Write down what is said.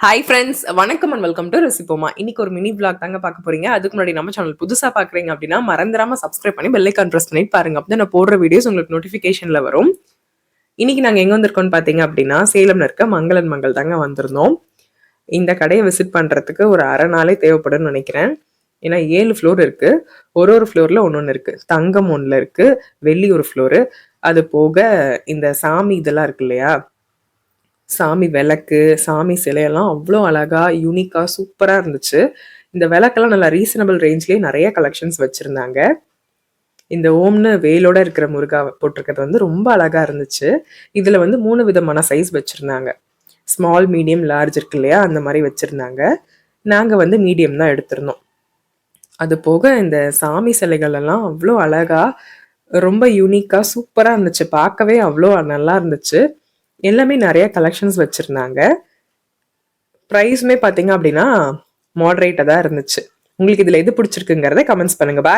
Hi friends, வணக்கம் and welcome to ரெசிபோமா. இன்னைக்கு ஒரு மினி vlog தாங்க பார்க்க போறீங்க. அதுக்கு முன்னாடி நம்ம சேனல் புதுசா பார்க்குறீங்க அப்படின்னா மறந்துடாம சப்ஸ்கிரைப் பண்ணி பெல் ஐக்கான் ப்ரெஸ் பண்ணி பாருங்க. அப்போ நான் போடுற வீடியோஸ் உங்களுக்கு நோட்டிஃபிகேஷன்ல வரும். இன்னைக்கு நாங்கள் எங்கே வந்திருக்கோம்னு பார்த்தீங்க அப்படின்னா சேலம்ல இருக்க மங்களன் மங்கள் தாங்க வந்திருந்தோம். இந்த கடையை விசிட் பண்ணுறதுக்கு ஒரு அரை நாளே தேவைப்படும்னு நினைக்கிறேன். ஏன்னா 7 ஃப்ளோர் இருக்கு. ஒரு ஃப்ளோரில் ஒன்று இருக்கு. தங்கம் ஒன்றில் இருக்கு, வெள்ளி ஒரு ஃப்ளோரு. அது போக இந்த சாமி இதெல்லாம் இருக்கு இல்லையா, சாமி விளக்கு, சாமி சிலையெல்லாம் அவ்வளோ அழகா யூனிக்கா சூப்பரா இருந்துச்சு. இந்த விளக்கெல்லாம் நல்லா ரீசனபிள் ரேஞ்ச்லயே நிறைய கலெக்ஷன்ஸ் வச்சிருந்தாங்க. இந்த ஓம்னு வேலோட இருக்கிற முருகா போட்டிருக்கிறது வந்து ரொம்ப அழகா இருந்துச்சு. இதுல வந்து 3 விதமான சைஸ் வச்சிருந்தாங்க. ஸ்மால், மீடியம், லார்ஜ் இருக்கு இல்லையா, அந்த மாதிரி வச்சிருந்தாங்க. நாங்க வந்து மீடியம் தான் எடுத்திருந்தோம். அது போக இந்த சாமி சிலைகள் எல்லாம் அவ்வளோ அழகா ரொம்ப யூனிக்கா சூப்பரா இருந்துச்சு. பார்க்கவே அவ்வளோ நல்லா இருந்துச்சு. எல்லாமே நிறைய கலெக்ஷன்ஸ் வச்சிருந்தாங்க. ப்ரைஸுமே பார்த்தீங்க அப்படின்னா மாடரேட்டாக தான் இருந்துச்சு. உங்களுக்கு இதில் எது பிடிச்சிருக்குங்கிறத கமெண்ட்ஸ் பண்ணுங்க. பாய்.